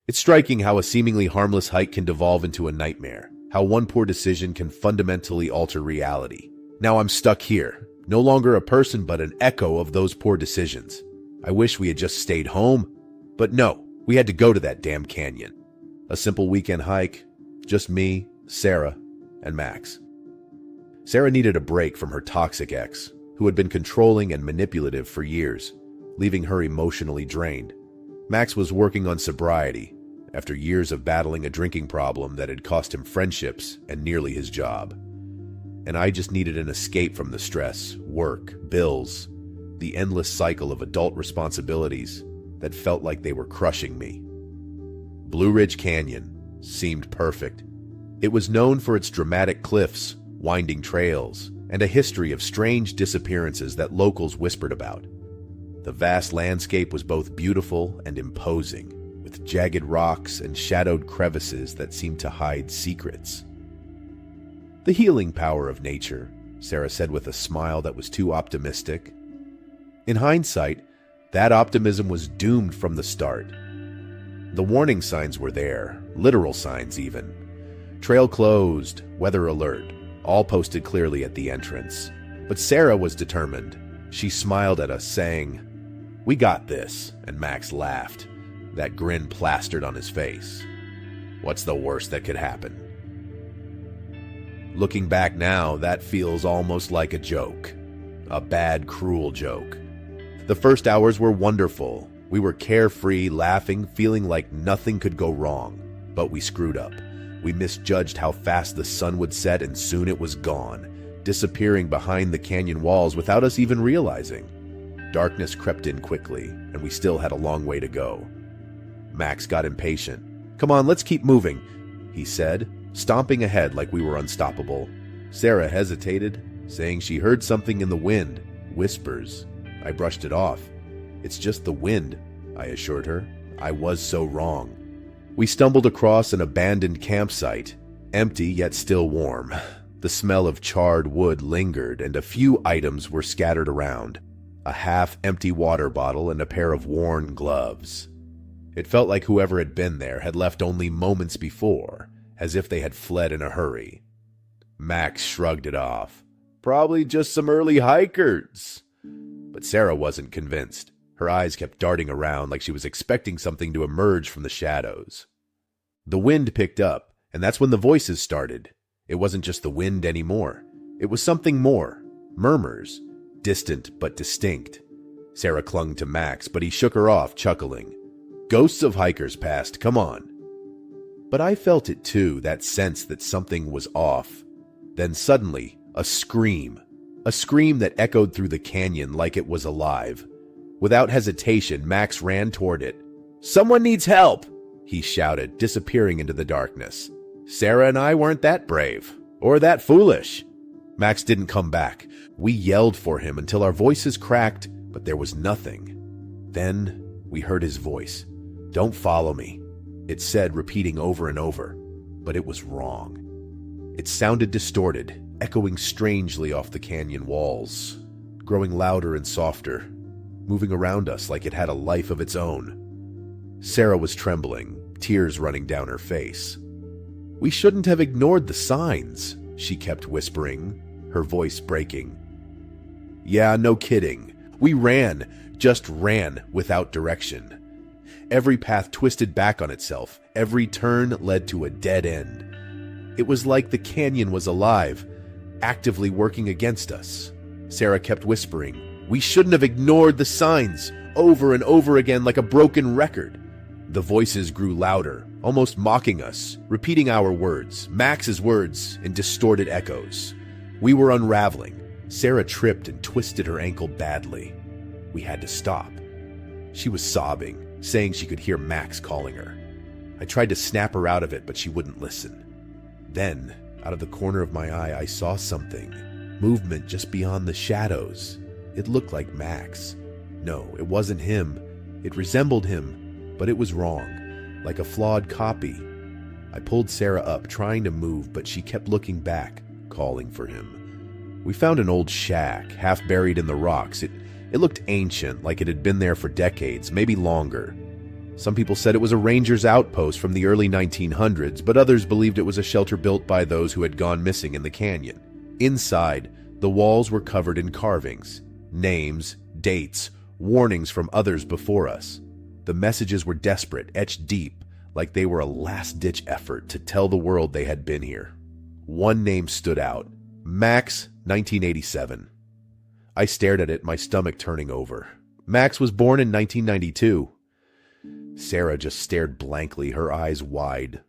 It's striking how a seemingly harmless hike can devolve into a nightmare, how one poor decision can fundamentally alter reality. Now I'm stuck here, no longer a person but an echo of those poor decisions. I wish we had just stayed home, but no, we had to go to that damn canyon. A simple weekend hike, just me, Sarah, and Max. Sarah needed a break from her toxic ex, who had been controlling and manipulative for years, leaving her emotionally drained. Max was working on sobriety, after years of battling a drinking problem that had cost him friendships and nearly his job. And I just needed an escape from the stress, work, bills, the endless cycle of adult responsibilities that felt like they were crushing me. Blue Ridge Canyon seemed perfect. It was known for its dramatic cliffs, winding trails, and a history of strange disappearances that locals whispered about. The vast landscape was both beautiful and imposing, with jagged rocks and shadowed crevices that seemed to hide secrets. The healing power of nature, Sarah said with a smile that was too optimistic. In hindsight, that optimism was doomed from the start. The warning signs were there, literal signs even. Trail closed, weather alert, all posted clearly at the entrance. But Sarah was determined. She smiled at us, saying, "We got this," and Max laughed, that grin plastered on his face. What's the worst that could happen? Looking back now, that feels almost like a joke. A bad, cruel joke. The first hours were wonderful. We were carefree, laughing, feeling like nothing could go wrong. But we screwed up. We misjudged how fast the sun would set, and soon it was gone, disappearing behind the canyon walls without us even realizing. Darkness crept in quickly, and we still had a long way to go. Max got impatient. "Come on, let's keep moving," he said, stomping ahead like we were unstoppable. Sarah hesitated, saying she heard something in the wind, whispers. I brushed it off. "It's just the wind," I assured her. I was so wrong. We stumbled across an abandoned campsite, empty yet still warm. The smell of charred wood lingered, and a few items were scattered around. A half-empty water bottle and a pair of worn gloves. It felt like whoever had been there had left only moments before, as if they had fled in a hurry. Max shrugged it off. "Probably just some early hikers." But Sarah wasn't convinced. Her eyes kept darting around like she was expecting something to emerge from the shadows. The wind picked up, and that's when the voices started. It wasn't just the wind anymore. It was something more. Murmurs. Distant but distinct. Sarah clung to Max, but he shook her off, chuckling. "Ghosts of hikers passed, come on." But I felt it too, that sense that something was off. Then suddenly, a scream. A scream that echoed through the canyon like it was alive. Without hesitation, Max ran toward it. "Someone needs help!" he shouted, disappearing into the darkness. Sarah and I weren't that brave, or that foolish. Max didn't come back. We yelled for him until our voices cracked, but there was nothing. Then we heard his voice. "Don't follow me," it said, repeating over and over. But it was wrong. It sounded distorted, echoing strangely off the canyon walls, growing louder and softer, moving around us like it had a life of its own. Sarah was trembling, tears running down her face. "We shouldn't have ignored the signs," she kept whispering, her voice breaking. "Yeah, no kidding. We ran, just ran without direction. Every path twisted back on itself. Every turn led to a dead end. It was like the canyon was alive, actively working against us." Sarah kept whispering, "We shouldn't have ignored the signs," over and over again like a broken record. The voices grew louder, almost mocking us, repeating our words, Max's words, in distorted echoes. We were unraveling. Sarah tripped and twisted her ankle badly. We had to stop. She was sobbing, saying she could hear Max calling her. I tried to snap her out of it, but she wouldn't listen. Then, out of the corner of my eye, I saw something. Movement just beyond the shadows. It looked like Max. No, it wasn't him. It resembled him, but it was wrong, like a flawed copy. I pulled Sarah up, trying to move, but she kept looking back, calling for him. We found an old shack, half buried in the rocks. It looked ancient, like it had been there for decades, maybe longer. Some people said it was a ranger's outpost from the early 1900s, but others believed it was a shelter built by those who had gone missing in the canyon. Inside, the walls were covered in carvings, names, dates, warnings from others before us. The messages were desperate, etched deep, like they were a last-ditch effort to tell the world they had been here. One name stood out: Max, 1987. I stared at it, my stomach turning over. Max was born in 1992. Sarah just stared blankly, her eyes wide.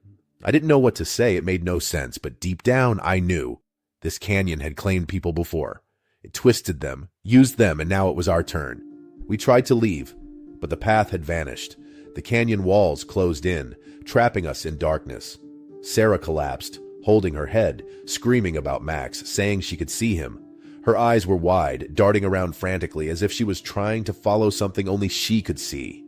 I didn't know what to say, it made no sense, but deep down I knew. This canyon had claimed people before. It twisted them, used them, and now it was our turn. We tried to leave, but the path had vanished. The canyon walls closed in, trapping us in darkness. Sarah collapsed, holding her head, screaming about Max, saying she could see him. Her eyes were wide, darting around frantically as if she was trying to follow something only she could see.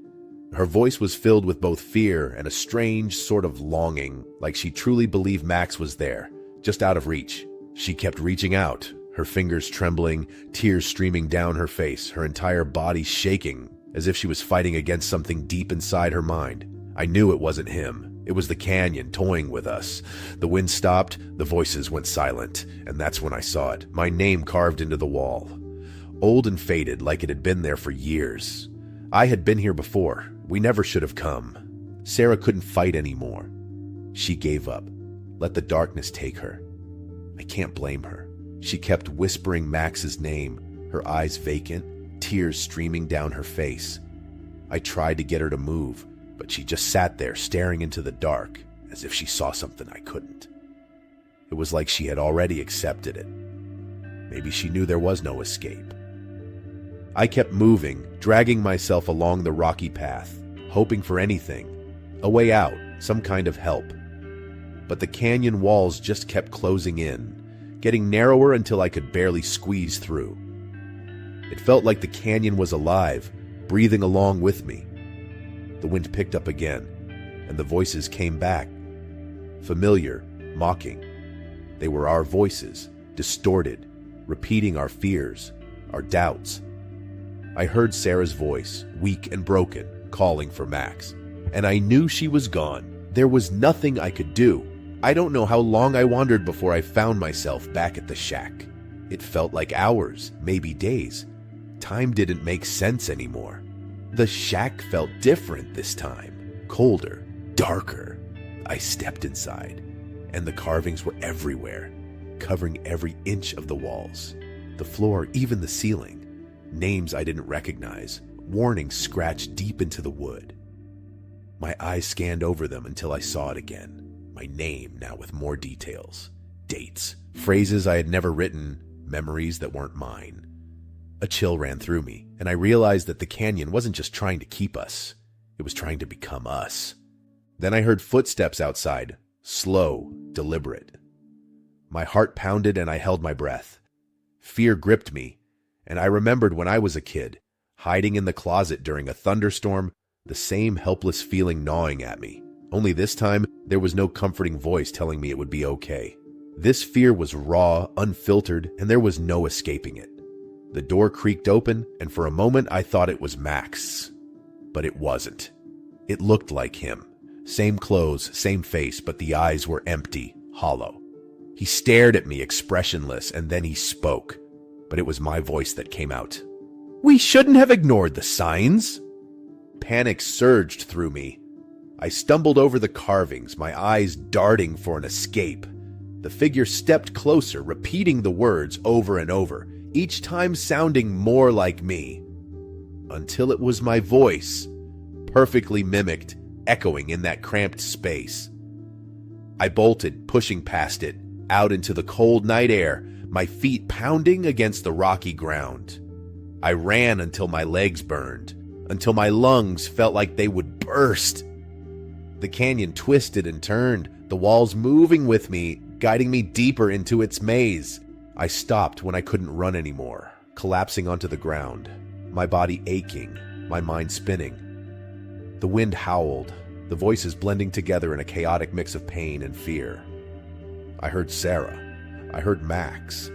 Her voice was filled with both fear and a strange sort of longing, like she truly believed Max was there, just out of reach. She kept reaching out, her fingers trembling, tears streaming down her face, her entire body shaking, as if she was fighting against something deep inside her mind. I knew it wasn't him. It was the canyon toying with us. The wind stopped, the voices went silent, and that's when I saw it, my name carved into the wall. Old and faded, like it had been there for years. I had been here before. We never should have come. Sarah couldn't fight anymore. She gave up, let the darkness take her. I can't blame her. She kept whispering Max's name, her eyes vacant, tears streaming down her face. I tried to get her to move, but she just sat there staring into the dark, as if she saw something I couldn't. It was like she had already accepted it. Maybe she knew there was no escape. I kept moving, dragging myself along the rocky path, hoping for anything, a way out, some kind of help. But the canyon walls just kept closing in, getting narrower until I could barely squeeze through. It felt like the canyon was alive, breathing along with me. The wind picked up again, and the voices came back. Familiar, mocking. They were our voices, distorted, repeating our fears, our doubts. I heard Sarah's voice, weak and broken, calling for Max. And I knew she was gone. There was nothing I could do. I don't know how long I wandered before I found myself back at the shack. It felt like hours, maybe days. Time didn't make sense anymore. The shack felt different this time. Colder, darker. I stepped inside, and the carvings were everywhere, covering every inch of the walls, the floor, even the ceiling. Names I didn't recognize, warnings scratched deep into the wood. My eyes scanned over them until I saw it again. My name now with more details, dates, phrases I had never written, memories that weren't mine. A chill ran through me, and I realized that the canyon wasn't just trying to keep us. It was trying to become us. Then I heard footsteps outside, slow, deliberate. My heart pounded and I held my breath. Fear gripped me, and I remembered when I was a kid, hiding in the closet during a thunderstorm, the same helpless feeling gnawing at me. Only this time, there was no comforting voice telling me it would be okay. This fear was raw, unfiltered, and there was no escaping it. The door creaked open, and for a moment I thought it was Max. But it wasn't. It looked like him. Same clothes, same face, but the eyes were empty, hollow. He stared at me, expressionless, and then he spoke. But it was my voice that came out. "We shouldn't have ignored the signs." Panic surged through me. I stumbled over the carvings, my eyes darting for an escape. The figure stepped closer, repeating the words over and over, each time sounding more like me. Until it was my voice, perfectly mimicked, echoing in that cramped space. I bolted, pushing past it, out into the cold night air, my feet pounding against the rocky ground. I ran until my legs burned, until my lungs felt like they would burst. The canyon twisted and turned, the walls moving with me, guiding me deeper into its maze. I stopped when I couldn't run anymore, collapsing onto the ground, my body aching, my mind spinning. The wind howled, the voices blending together in a chaotic mix of pain and fear. I heard Sarah. I heard Max.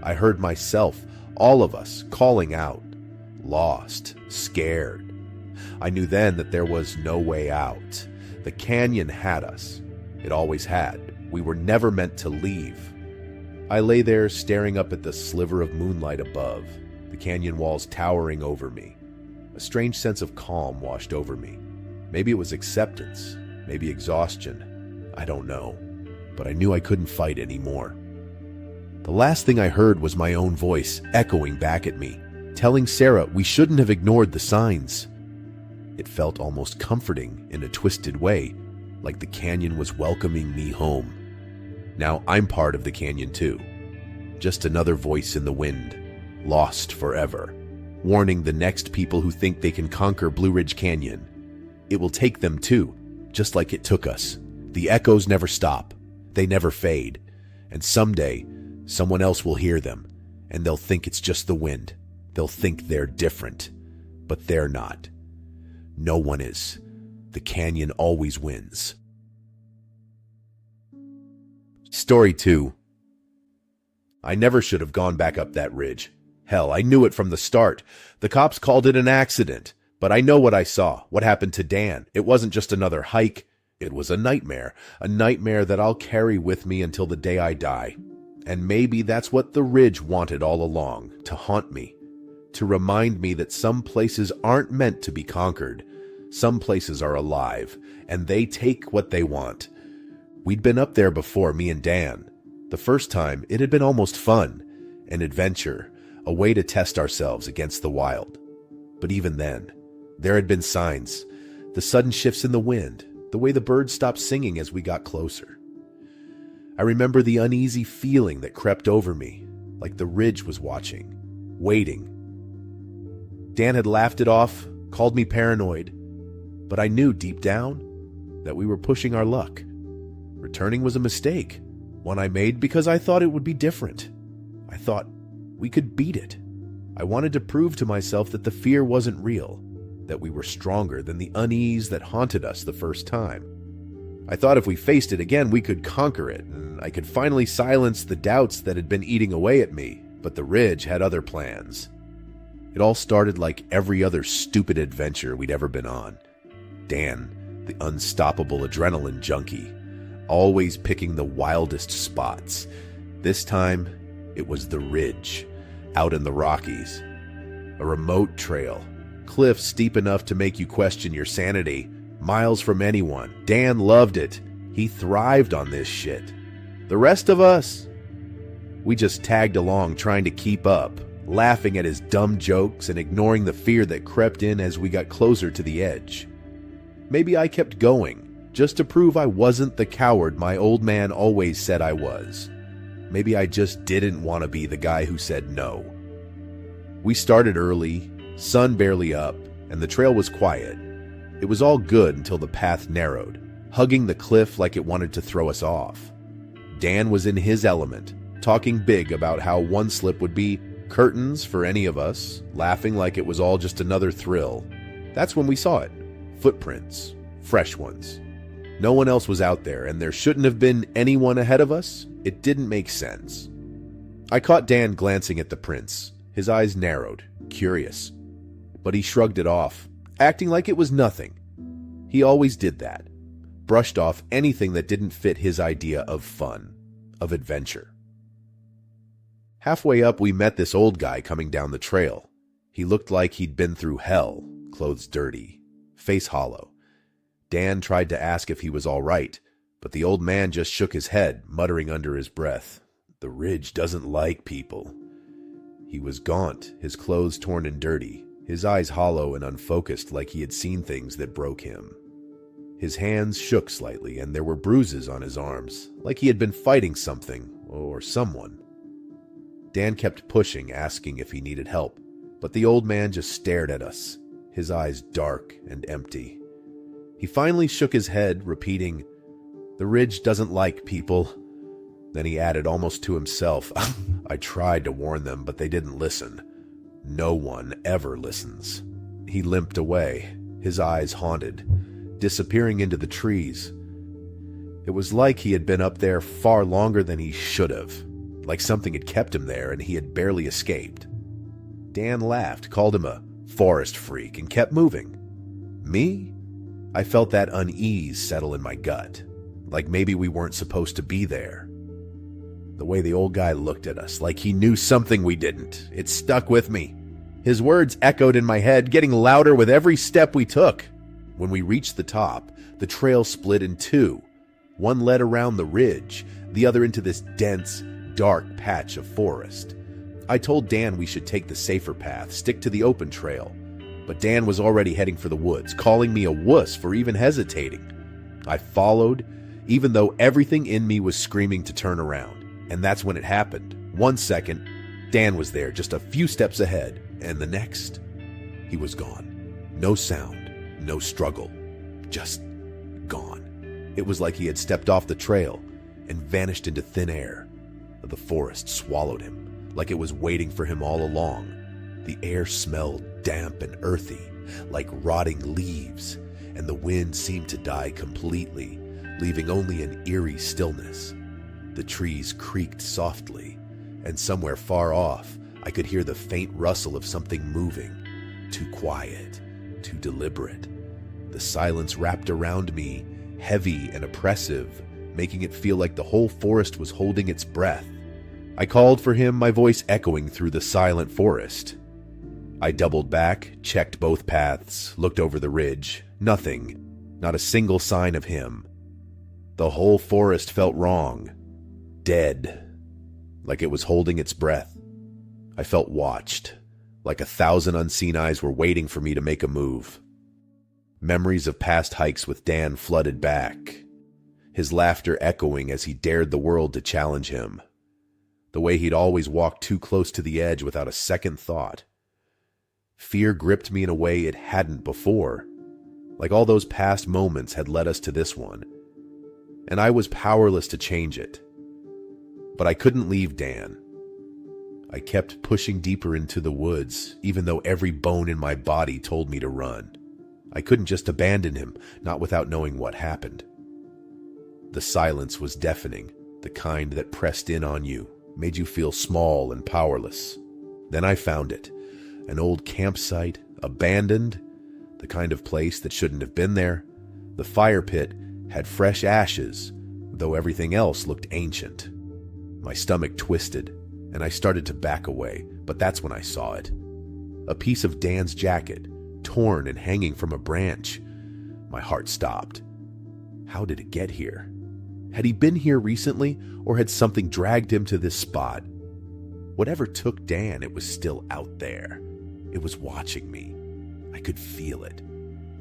I heard myself, all of us, calling out. Lost, scared, I knew then that there was no way out. The canyon had us. It always had. We were never meant to leave. I lay there staring up at the sliver of moonlight above, the canyon walls towering over me. A strange sense of calm washed over me. Maybe it was acceptance, maybe exhaustion. I don't know, but I knew I couldn't fight anymore. The last thing I heard was my own voice echoing back at me, telling Sarah we shouldn't have ignored the signs. It felt almost comforting in a twisted way, like the canyon was welcoming me home. Now I'm part of the canyon too. Just another voice in the wind, lost forever, warning the next people who think they can conquer Blue Ridge Canyon. It will take them too, just like it took us. The echoes never stop. They never fade. And someday, someone else will hear them, and they'll think it's just the wind. They'll think they're different, but they're not. No one is. The canyon always wins. Story 2. I never should have gone back up that ridge. Hell, I knew it from the start. The cops called it an accident. But I know what I saw, what happened to Dan. It wasn't just another hike. It was a nightmare that I'll carry with me until the day I die. And maybe that's what the ridge wanted all along, to haunt me. To remind me that some places aren't meant to be conquered. Some places are alive, and they take what they want. We'd been up there before, me and Dan. The first time, it had been almost fun, an adventure, a way to test ourselves against the wild. But even then, there had been signs, the sudden shifts in the wind, the way the birds stopped singing as we got closer. I remember the uneasy feeling that crept over me, like the ridge was watching, waiting. Dan had laughed it off, called me paranoid, but I knew deep down that we were pushing our luck. Returning was a mistake, one I made because I thought it would be different. I thought we could beat it. I wanted to prove to myself that the fear wasn't real, that we were stronger than the unease that haunted us the first time. I thought if we faced it again, we could conquer it, and I could finally silence the doubts that had been eating away at me, but the ridge had other plans. It all started like every other stupid adventure we'd ever been on. Dan, the unstoppable adrenaline junkie, always picking the wildest spots. This time, it was the ridge, out in the Rockies. A remote trail, cliffs steep enough to make you question your sanity, miles from anyone. Dan loved it. He thrived on this shit. The rest of us, we just tagged along trying to keep up, laughing at his dumb jokes and ignoring the fear that crept in as we got closer to the edge. Maybe I kept going, just to prove I wasn't the coward my old man always said I was. Maybe I just didn't want to be the guy who said no. We started early, sun barely up, and the trail was quiet. It was all good until the path narrowed, hugging the cliff like it wanted to throw us off. Dan was in his element, talking big about how one slip would be curtains for any of us, laughing like it was all just another thrill. That's when we saw it. Footprints. Fresh ones. No one else was out there, and there shouldn't have been anyone ahead of us. It didn't make sense. I caught Dan glancing at the prints. His eyes narrowed, curious. But he shrugged it off, acting like it was nothing. He always did that. Brushed off anything that didn't fit his idea of fun, of adventure. Halfway up, we met this old guy coming down the trail. He looked like he'd been through hell, clothes dirty, face hollow. Dan tried to ask if he was all right, but the old man just shook his head, muttering under his breath, "The ridge doesn't like people." He was gaunt, his clothes torn and dirty, his eyes hollow and unfocused like he had seen things that broke him. His hands shook slightly, and there were bruises on his arms, like he had been fighting something or someone. Dan kept pushing, asking if he needed help, but the old man just stared at us, his eyes dark and empty. He finally shook his head, repeating, "The ridge doesn't like people." Then he added almost to himself, "I tried to warn them, but they didn't listen. No one ever listens." He limped away, his eyes haunted, disappearing into the trees. It was like he had been up there far longer than he should have, like something had kept him there and he had barely escaped. Dan laughed, called him a forest freak, and kept moving. Me? I felt that unease settle in my gut, like maybe we weren't supposed to be there. The way the old guy looked at us, like he knew something we didn't, it stuck with me. His words echoed in my head, getting louder with every step we took. When we reached the top, the trail split in two. One led around the ridge, the other into this dense, dark patch of forest. I told Dan we should take the safer path, stick to the open trail. But Dan was already heading for the woods, calling me a wuss for even hesitating. I followed, even though everything in me was screaming to turn around. And that's when it happened. 1 second, Dan was there, just a few steps ahead. And the next, he was gone. No sound, no struggle, just gone. It was like he had stepped off the trail and vanished into thin air. The forest swallowed him, like it was waiting for him all along. The air smelled damp and earthy, like rotting leaves, and the wind seemed to die completely, leaving only an eerie stillness. The trees creaked softly, and somewhere far off, I could hear the faint rustle of something moving. Too quiet, too deliberate. The silence wrapped around me, heavy and oppressive, making it feel like the whole forest was holding its breath. I called for him, my voice echoing through the silent forest. I doubled back, checked both paths, looked over the ridge. Nothing. Not a single sign of him. The whole forest felt wrong. Dead. Like it was holding its breath. I felt watched, like 1,000 unseen eyes were waiting for me to make a move. Memories of past hikes with Dan flooded back, his laughter echoing as he dared the world to challenge him. The way he'd always walked too close to the edge without a second thought. Fear gripped me in a way it hadn't before, like all those past moments had led us to this one, and I was powerless to change it. But I couldn't leave Dan. I kept pushing deeper into the woods, even though every bone in my body told me to run. I couldn't just abandon him, not without knowing what happened. The silence was deafening, the kind that pressed in on you, made you feel small and powerless. Then I found it, an old campsite, abandoned, the kind of place that shouldn't have been there. The fire pit had fresh ashes, though everything else looked ancient. My stomach twisted, and I started to back away, but that's when I saw it. A piece of Dan's jacket, torn and hanging from a branch. My heart stopped. How did it get here? Had he been here recently, or had something dragged him to this spot? Whatever took Dan, it was still out there. It was watching me. I could feel it.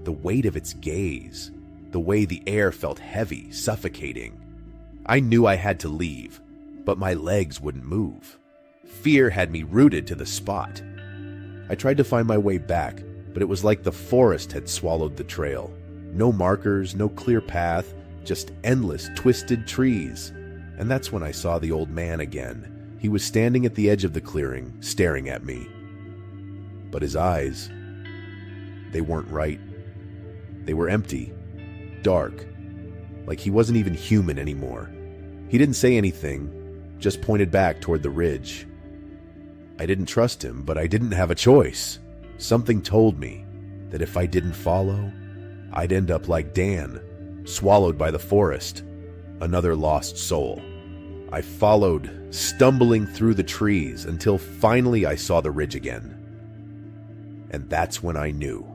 The weight of its gaze. The way the air felt heavy, suffocating. I knew I had to leave, but my legs wouldn't move. Fear had me rooted to the spot. I tried to find my way back, but it was like the forest had swallowed the trail. No markers, no clear path, just endless twisted trees. And that's when I saw the old man again. He was standing at the edge of the clearing, staring at me. But his eyes, they weren't right. They were empty, dark, like he wasn't even human anymore. He didn't say anything, just pointed back toward the ridge. I didn't trust him, but I didn't have a choice. Something told me that if I didn't follow, I'd end up like Dan, swallowed by the forest, another lost soul. I followed, stumbling through the trees until finally I saw the ridge again. And that's when I knew.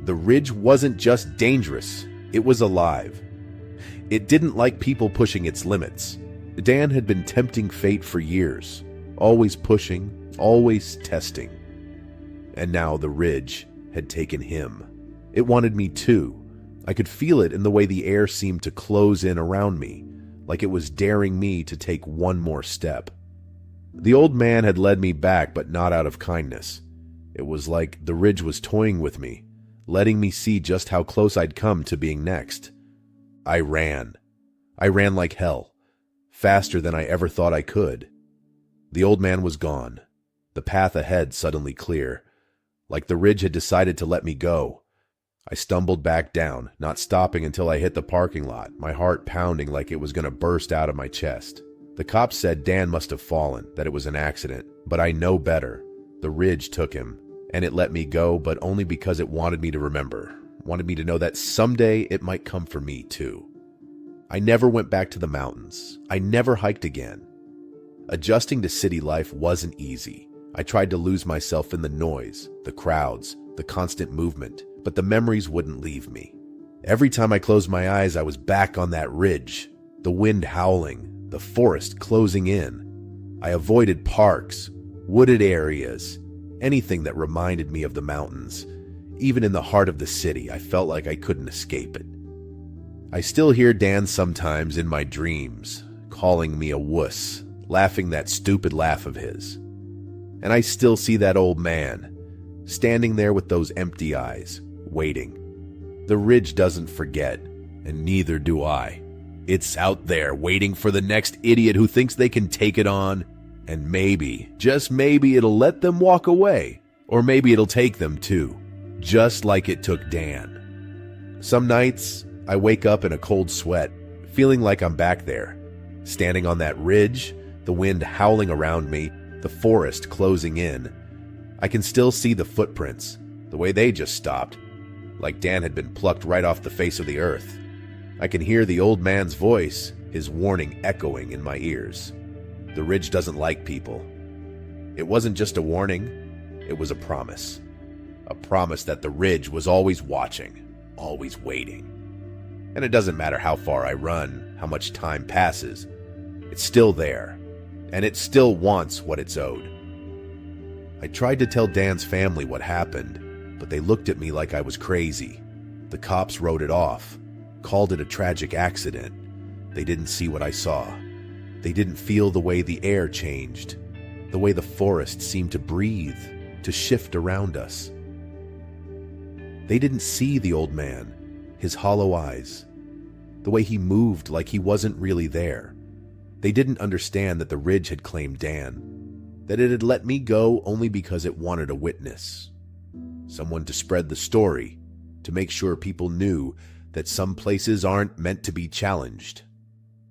The ridge wasn't just dangerous, it was alive. It didn't like people pushing its limits. Dan had been tempting fate for years, always pushing, always testing. And now the ridge had taken him. It wanted me too. I could feel it in the way the air seemed to close in around me, like it was daring me to take one more step. The old man had led me back, but not out of kindness. It was like the ridge was toying with me, letting me see just how close I'd come to being next. I ran. I ran like hell, faster than I ever thought I could. The old man was gone, the path ahead suddenly clear, like the ridge had decided to let me go. I stumbled back down, not stopping until I hit the parking lot, my heart pounding like it was going to burst out of my chest. The cops said Dan must have fallen, that it was an accident, but I know better. The ridge took him, And it let me go, but only because it wanted me to remember, wanted me to know that someday it might come for me too. I never went back to the mountains. I never hiked again. Adjusting to city life wasn't easy. I tried to lose myself in the noise, the crowds, the constant movement, but the memories wouldn't leave me. Every time I closed my eyes, I was back on that ridge, the wind howling, the forest closing in. I avoided parks, wooded areas, anything that reminded me of the mountains. Even in the heart of the city, I felt like I couldn't escape it. I still hear Dan sometimes in my dreams, calling me a wuss, laughing that stupid laugh of his. And I still see that old man, standing there with those empty eyes, waiting. The ridge doesn't forget, and neither do I. It's out there waiting for the next idiot who thinks they can take it on, and maybe, just maybe, it'll let them walk away. Or maybe it'll take them too, just like it took Dan. Some nights, I wake up in a cold sweat, feeling like I'm back there, standing on that ridge, the wind howling around me, the forest closing in. I can still see the footprints, the way they just stopped, like Dan had been plucked right off the face of the earth. I can hear the old man's voice, his warning echoing in my ears. The ridge doesn't like people. It wasn't just a warning, it was a promise. A promise that the ridge was always watching, always waiting. And it doesn't matter how far I run, how much time passes, it's still there, and it still wants what it's owed. I tried to tell Dan's family what happened, but they looked at me like I was crazy. The cops wrote it off, called it a tragic accident. They didn't see what I saw. They didn't feel the way the air changed, the way the forest seemed to breathe, to shift around us. They didn't see the old man, his hollow eyes, the way he moved like he wasn't really there. They didn't understand that the ridge had claimed Dan, that it had let me go only because it wanted a witness, someone to spread the story, to make sure people knew that some places aren't meant to be challenged.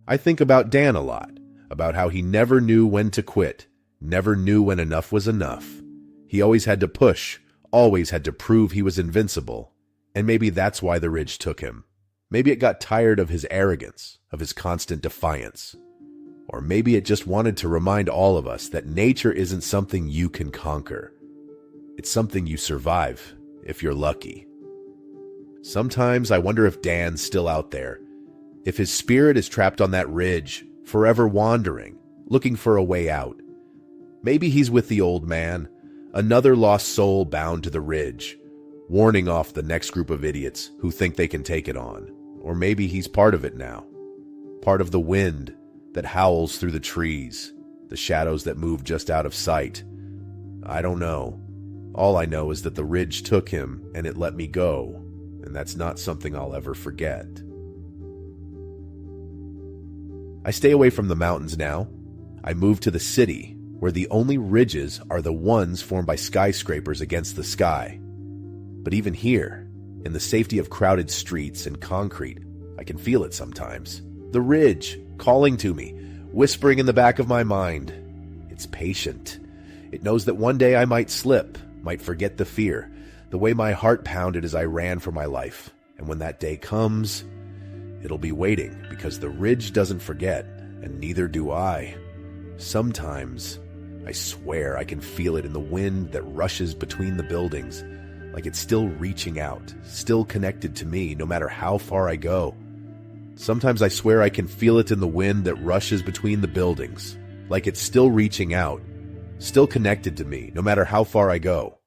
I think about Dan a lot, about how he never knew when to quit, never knew when enough was enough. He always had to push, always had to prove he was invincible. And maybe that's why the ridge took him. Maybe it got tired of his arrogance, of his constant defiance. Or maybe it just wanted to remind all of us that nature isn't something you can conquer. It's something you survive, if you're lucky. Sometimes I wonder if Dan's still out there, if his spirit is trapped on that ridge, forever wandering, looking for a way out. Maybe he's with the old man, another lost soul bound to the ridge, warning off the next group of idiots who think they can take it on. Or maybe he's part of it now, part of the wind that howls through the trees, the shadows that move just out of sight. I don't know. All I know is that the ridge took him and it let me go, and that's not something I'll ever forget. I stay away from the mountains now. I move to the city, where the only ridges are the ones formed by skyscrapers against the sky. But even here, in the safety of crowded streets and concrete, I can feel it sometimes. The ridge, calling to me, whispering in the back of my mind. It's patient. It knows that one day I might slip, might forget the fear, the way my heart pounded as I ran for my life. And when that day comes, it'll be waiting, because the ridge doesn't forget, and neither do I. Sometimes, I swear I can feel it in the wind that rushes between the buildings, like it's still reaching out, still connected to me no matter how far I go. Sometimes I swear I can feel it in the wind that rushes between the buildings, like it's still reaching out, still connected to me no matter how far I go.